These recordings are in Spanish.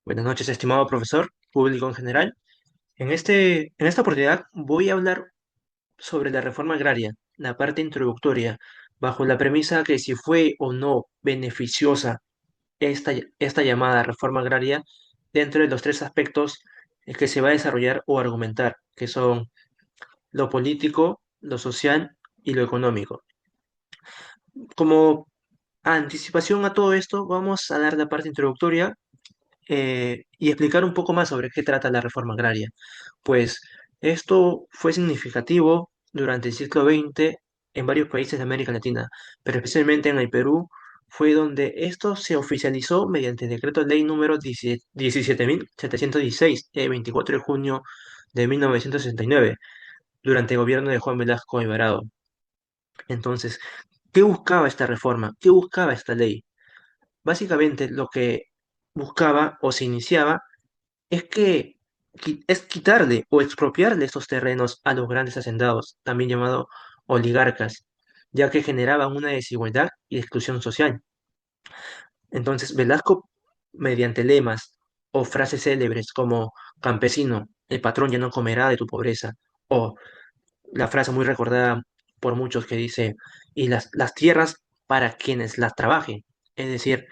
Buenas noches, estimado profesor, público en general. En esta oportunidad voy a hablar sobre la reforma agraria, la parte introductoria, bajo la premisa que si fue o no beneficiosa esta llamada reforma agraria dentro de los tres aspectos que se va a desarrollar o argumentar, que son lo político, lo social y lo económico. Como anticipación a todo esto, vamos a dar la parte introductoria y explicar un poco más sobre qué trata la reforma agraria. Pues esto fue significativo durante el siglo XX en varios países de América Latina, pero especialmente en el Perú fue donde esto se oficializó mediante el decreto ley número 17.716, de 24 de junio de 1969, durante el gobierno de Juan Velasco Alvarado. Entonces, ¿qué buscaba esta reforma? ¿Qué buscaba esta ley? Básicamente lo que buscaba o se iniciaba es que es quitarle o expropiarle estos terrenos a los grandes hacendados, también llamados oligarcas, ya que generaban una desigualdad y exclusión social. Entonces, Velasco, mediante lemas o frases célebres como campesino, el patrón ya no comerá de tu pobreza, o la frase muy recordada por muchos que dice, y las tierras para quienes las trabajen, es decir,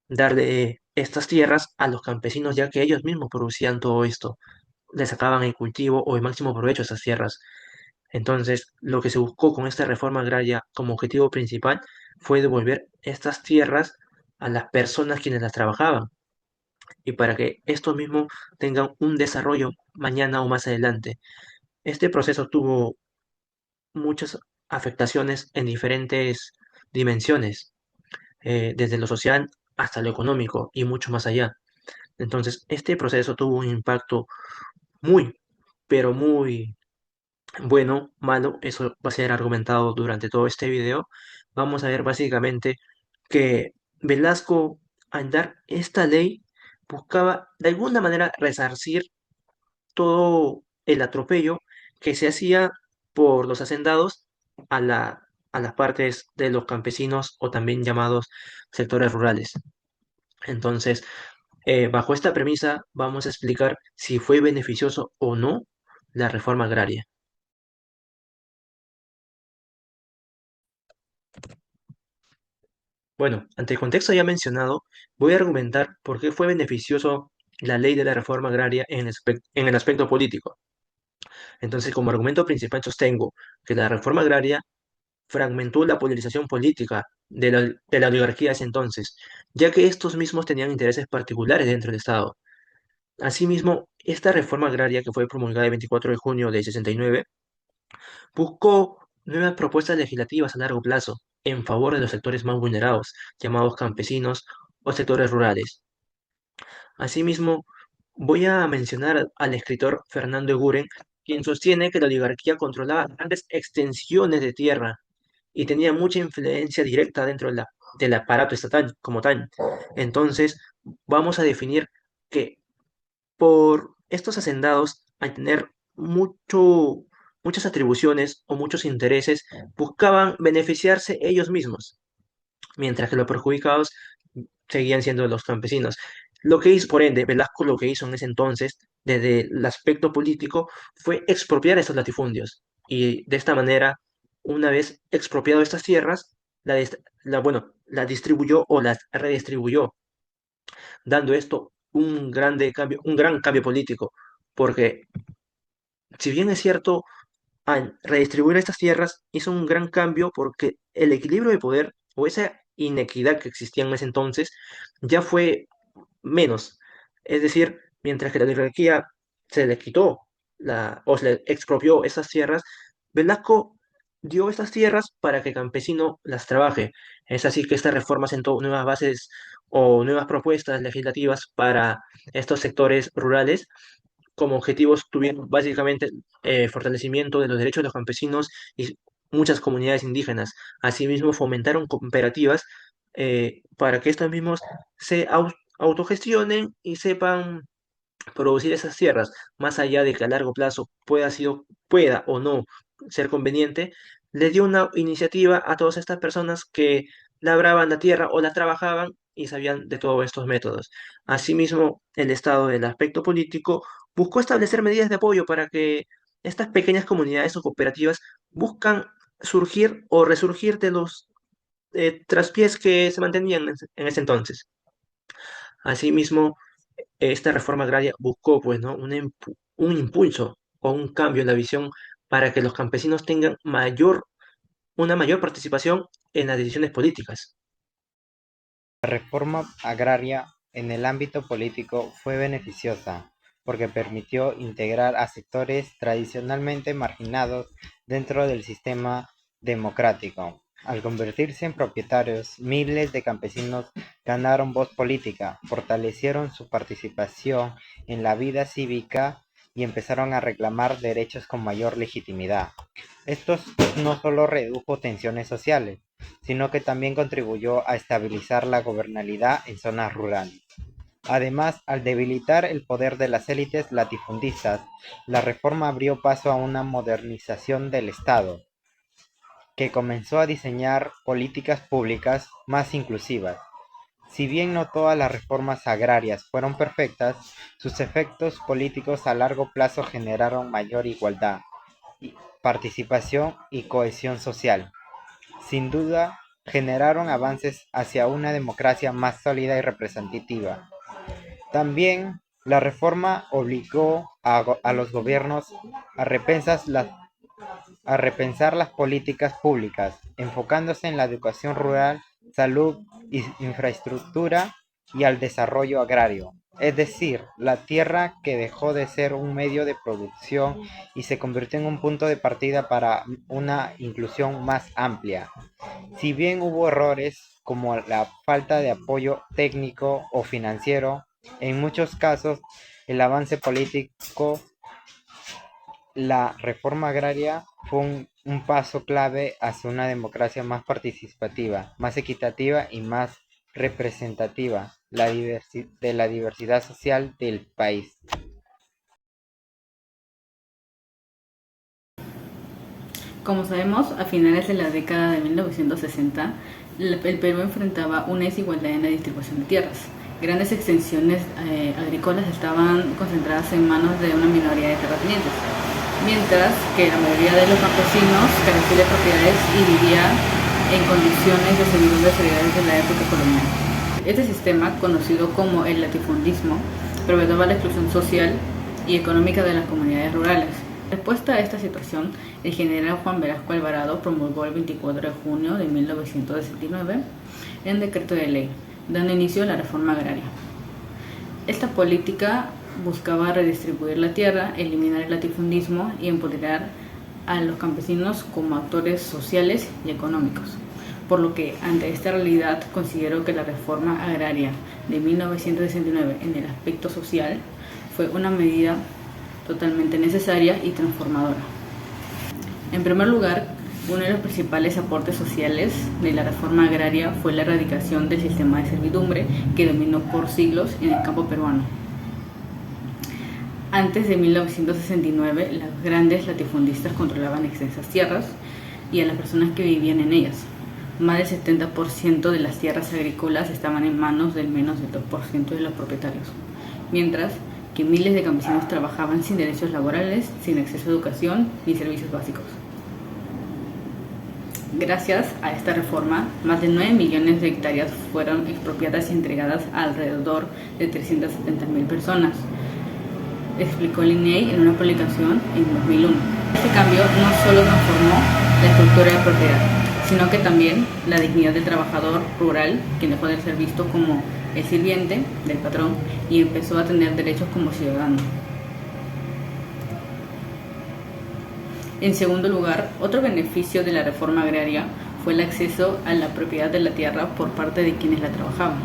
darle estas tierras a los campesinos ya que ellos mismos producían todo esto, le sacaban el cultivo o el máximo provecho a esas tierras. Entonces, lo que se buscó con esta reforma agraria como objetivo principal fue devolver estas tierras a las personas quienes las trabajaban y para que estos mismos tengan un desarrollo mañana o más adelante. Este proceso tuvo muchas afectaciones en diferentes dimensiones, desde lo social hasta lo económico y mucho más allá. Entonces, este proceso tuvo un impacto muy, pero muy bueno, malo, eso va a ser argumentado durante todo este video. Vamos a ver básicamente que Velasco, al dar esta ley, buscaba de alguna manera resarcir todo el atropello que se hacía por los hacendados a a las partes de los campesinos o también llamados sectores rurales. Entonces, bajo esta premisa, vamos a explicar si fue beneficioso o no la reforma agraria. Bueno, ante el contexto ya mencionado, voy a argumentar por qué fue beneficioso la ley de la reforma agraria en el aspecto político. Entonces, como argumento principal sostengo que la reforma agraria fragmentó la polarización política de la oligarquía de ese entonces, ya que estos mismos tenían intereses particulares dentro del Estado. Asimismo, esta reforma agraria que fue promulgada el 24 de junio de 69 buscó nuevas propuestas legislativas a largo plazo en favor de los sectores más vulnerados, llamados campesinos o sectores rurales. Asimismo, voy a mencionar al escritor Fernando Eguren, quien sostiene que la oligarquía controlaba grandes extensiones de tierra y tenía mucha influencia directa dentro de del aparato estatal como tal. Entonces, vamos a definir que por estos hacendados, al tener muchas atribuciones o muchos intereses, buscaban beneficiarse ellos mismos, mientras que los perjudicados seguían siendo los campesinos. Lo que hizo, por ende, Velasco lo que hizo en ese entonces, desde el aspecto político, fue expropiar estos latifundios. Y de esta manera, una vez expropiado estas tierras, la distribuyó o las redistribuyó, dando esto un gran cambio político, porque si bien es cierto, al redistribuir estas tierras hizo un gran cambio porque el equilibrio de poder o esa inequidad que existía en ese entonces ya fue menos. Es decir, mientras que la oligarquía se le quitó o se le expropió esas tierras, Velasco dio estas tierras para que el campesino las trabaje. Es así que esta reforma sentó nuevas bases o nuevas propuestas legislativas para estos sectores rurales. Como objetivos tuvieron básicamente fortalecimiento de los derechos de los campesinos y muchas comunidades indígenas. Asimismo, fomentaron cooperativas para que estos mismos autogestionen y sepan producir esas tierras, más allá de que a largo plazo pueda o no ser conveniente, le dio una iniciativa a todas estas personas que labraban la tierra o la trabajaban y sabían de todos estos métodos. Asimismo, el Estado, del aspecto político, buscó establecer medidas de apoyo para que estas pequeñas comunidades o cooperativas buscan surgir o resurgir de los traspiés que se mantenían en ese entonces. Asimismo, esta reforma agraria buscó, pues, ¿no? Un impulso o un cambio en la visión para que los campesinos tengan una mayor participación en las decisiones políticas. La reforma agraria en el ámbito político fue beneficiosa porque permitió integrar a sectores tradicionalmente marginados dentro del sistema democrático. Al convertirse en propietarios, miles de campesinos ganaron voz política, fortalecieron su participación en la vida cívica y empezaron a reclamar derechos con mayor legitimidad. Esto no solo redujo tensiones sociales, sino que también contribuyó a estabilizar la gobernabilidad en zonas rurales. Además, al debilitar el poder de las élites latifundistas, la reforma abrió paso a una modernización del Estado, que comenzó a diseñar políticas públicas más inclusivas. Si bien no todas las reformas agrarias fueron perfectas, sus efectos políticos a largo plazo generaron mayor igualdad, participación y cohesión social. Sin duda, generaron avances hacia una democracia más sólida y representativa. También la reforma obligó a los gobiernos a a repensar las políticas públicas, enfocándose en la educación rural, salud y infraestructura y al desarrollo agrario. Es decir, la tierra que dejó de ser un medio de producción y se convirtió en un punto de partida para una inclusión más amplia. Si bien hubo errores como la falta de apoyo técnico o financiero, en muchos casos el avance político, la reforma agraria fue un paso clave hacia una democracia más participativa, más equitativa y más representativa de la diversidad social del país. Como sabemos, a finales de la década de 1960, el Perú enfrentaba una desigualdad en la distribución de tierras. Grandes extensiones agrícolas estaban concentradas en manos de una minoría de terratenientes, mientras que la mayoría de los campesinos carecían de propiedades y vivían en condiciones de servidumbre heredades de la época colonial. Este sistema, conocido como el latifundismo, perpetuaba la exclusión social y económica de las comunidades rurales. En respuesta a esta situación, el general Juan Velasco Alvarado promulgó el 24 de junio de 1969 un decreto de ley, dando inicio a la reforma agraria. Esta política buscaba redistribuir la tierra, eliminar el latifundismo y empoderar a los campesinos como actores sociales y económicos. Por lo que, ante esta realidad, considero que la reforma agraria de 1969 en el aspecto social fue una medida totalmente necesaria y transformadora. En primer lugar, uno de los principales aportes sociales de la reforma agraria fue la erradicación del sistema de servidumbre que dominó por siglos en el campo peruano. Antes de 1969, los grandes latifundistas controlaban extensas tierras y a las personas que vivían en ellas. Más del 70% de las tierras agrícolas estaban en manos del menos del 2% de los propietarios, mientras que miles de campesinos trabajaban sin derechos laborales, sin acceso a educación ni servicios básicos. Gracias a esta reforma, más de 9 millones de hectáreas fueron expropiadas y entregadas a alrededor de 370.000 personas, explicó el INEI en una publicación en 2001. Este cambio no solo transformó la estructura de propiedad, sino que también la dignidad del trabajador rural, quien dejó de ser visto como el sirviente del patrón y empezó a tener derechos como ciudadano. En segundo lugar, otro beneficio de la reforma agraria fue el acceso a la propiedad de la tierra por parte de quienes la trabajaban,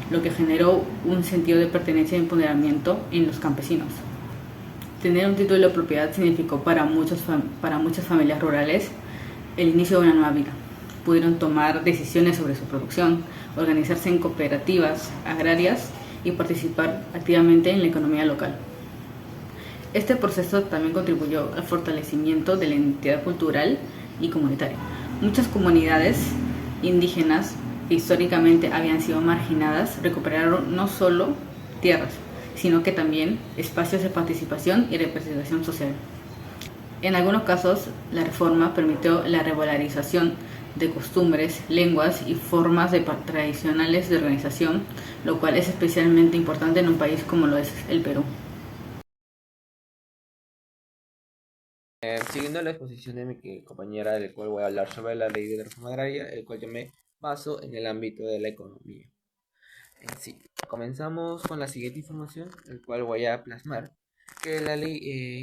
lo que generó un sentido de pertenencia y empoderamiento en los campesinos. Tener un título de propiedad significó para muchas familias rurales el inicio de una nueva vida. Pudieron tomar decisiones sobre su producción, organizarse en cooperativas agrarias y participar activamente en la economía local. Este proceso también contribuyó al fortalecimiento de la identidad cultural y comunitaria. Muchas comunidades indígenas que históricamente habían sido marginadas recuperaron no solo tierras, sino que también espacios de participación y representación social. En algunos casos, la reforma permitió la regularización de costumbres, lenguas y formas tradicionales de organización, lo cual es especialmente importante en un país como lo es el Perú. Siguiendo la exposición de mi compañera, del cual voy a hablar sobre la ley de la reforma agraria, el cual yo me baso en el ámbito de la economía. En sí, comenzamos con la siguiente información, el cual voy a plasmar.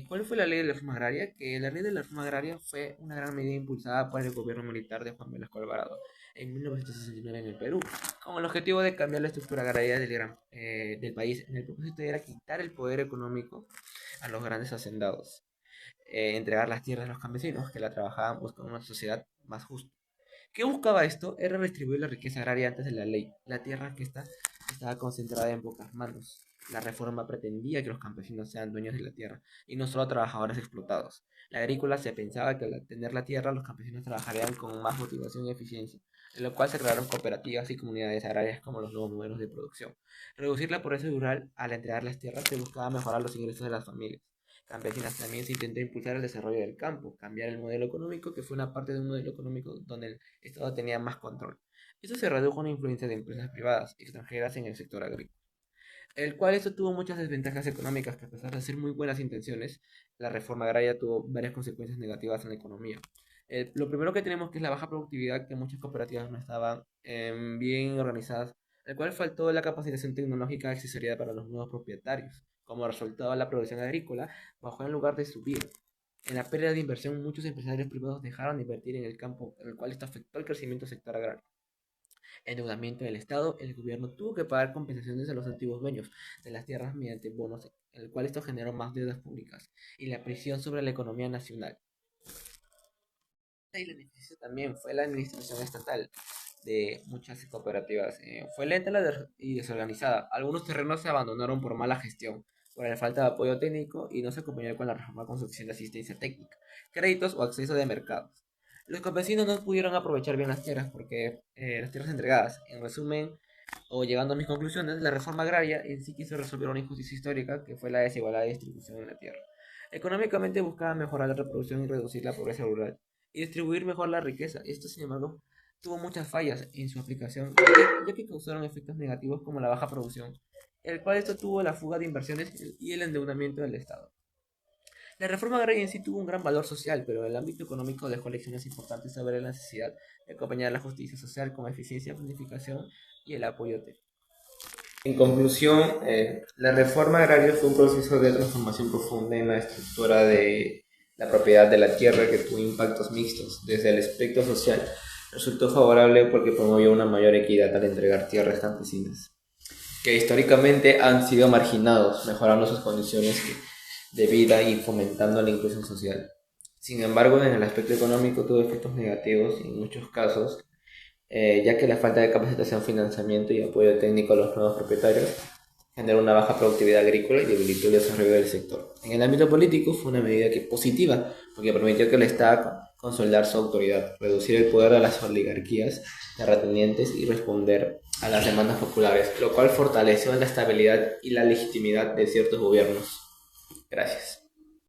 ¿Cuál fue la ley de la reforma agraria? Que la ley de la reforma agraria fue una gran medida impulsada por el gobierno militar de Juan Velasco Alvarado en 1969 en el Perú, con el objetivo de cambiar la estructura agraria del país. En el propósito era quitar el poder económico a los grandes hacendados, entregar las tierras a los campesinos que la trabajaban buscando una sociedad más justa. ¿Qué buscaba esto? Era redistribuir la riqueza agraria antes de la ley. La tierra que estaba concentrada en pocas manos. La reforma pretendía que los campesinos sean dueños de la tierra y no solo trabajadores explotados. La agrícola se pensaba que al tener la tierra los campesinos trabajarían con más motivación y eficiencia, en lo cual se crearon cooperativas y comunidades agrarias como los nuevos modelos de producción. Reducir la pobreza rural al entregar las tierras se buscaba mejorar los ingresos de las familias campesinas. También se intentó impulsar el desarrollo del campo, cambiar el modelo económico, que fue una parte de un modelo económico donde el Estado tenía más control. Esto se redujo a una influencia de empresas privadas extranjeras en el sector agrícola, el cual esto tuvo muchas desventajas económicas, que a pesar de ser muy buenas intenciones, la reforma agraria tuvo varias consecuencias negativas en la economía. Lo primero que tenemos que es la baja productividad, que muchas cooperativas no estaban bien organizadas, el cual faltó la capacitación tecnológica accesoria para los nuevos propietarios. Como resultado, la producción agrícola bajó en lugar de subir. En la pérdida de inversión, muchos empresarios privados dejaron de invertir en el campo, el cual esto afectó el crecimiento del sector agrario. Endeudamiento del Estado, el gobierno tuvo que pagar compensaciones a los antiguos dueños de las tierras mediante bonos, el cual esto generó más deudas públicas y la presión sobre la economía nacional. Y el beneficio también fue la administración estatal de muchas cooperativas. Fue lenta y desorganizada. Algunos terrenos se abandonaron por mala gestión, por la falta de apoyo técnico y no se acompañó con la reforma con suficiente asistencia técnica, créditos o acceso de mercados. Los campesinos no pudieron aprovechar bien las tierras porque las tierras entregadas. En resumen, o llegando a mis conclusiones, la reforma agraria en sí quiso resolver una injusticia histórica que fue la desigualdad de distribución de la tierra. Económicamente buscaba mejorar la reproducción y reducir la pobreza rural y distribuir mejor la riqueza. Esto, sin embargo, tuvo muchas fallas en su aplicación, ya que causaron efectos negativos como la baja producción, el cual esto tuvo la fuga de inversiones y el endeudamiento del Estado. La reforma agraria en sí tuvo un gran valor social, pero en el ámbito económico dejó lecciones importantes sobre la necesidad de acompañar la justicia social con eficiencia, planificación y el apoyo técnico. En conclusión, la reforma agraria fue un proceso de transformación profunda en la estructura de la propiedad de la tierra que tuvo impactos mixtos. Desde el aspecto social, resultó favorable porque promovió una mayor equidad al entregar tierras campesinas, que históricamente han sido marginados, mejorando sus condiciones de vida y fomentando la inclusión social. Sin embargo, en el aspecto económico tuvo efectos negativos en muchos casos, ya que la falta de capacitación, financiamiento y apoyo técnico a los nuevos propietarios generó una baja productividad agrícola y debilitó el desarrollo del sector. En el ámbito político fue una medida positiva, porque permitió que el Estado consolidar su autoridad, reducir el poder de las oligarquías terratenientes y responder a las demandas populares, lo cual fortaleció la estabilidad y la legitimidad de ciertos gobiernos. Gracias.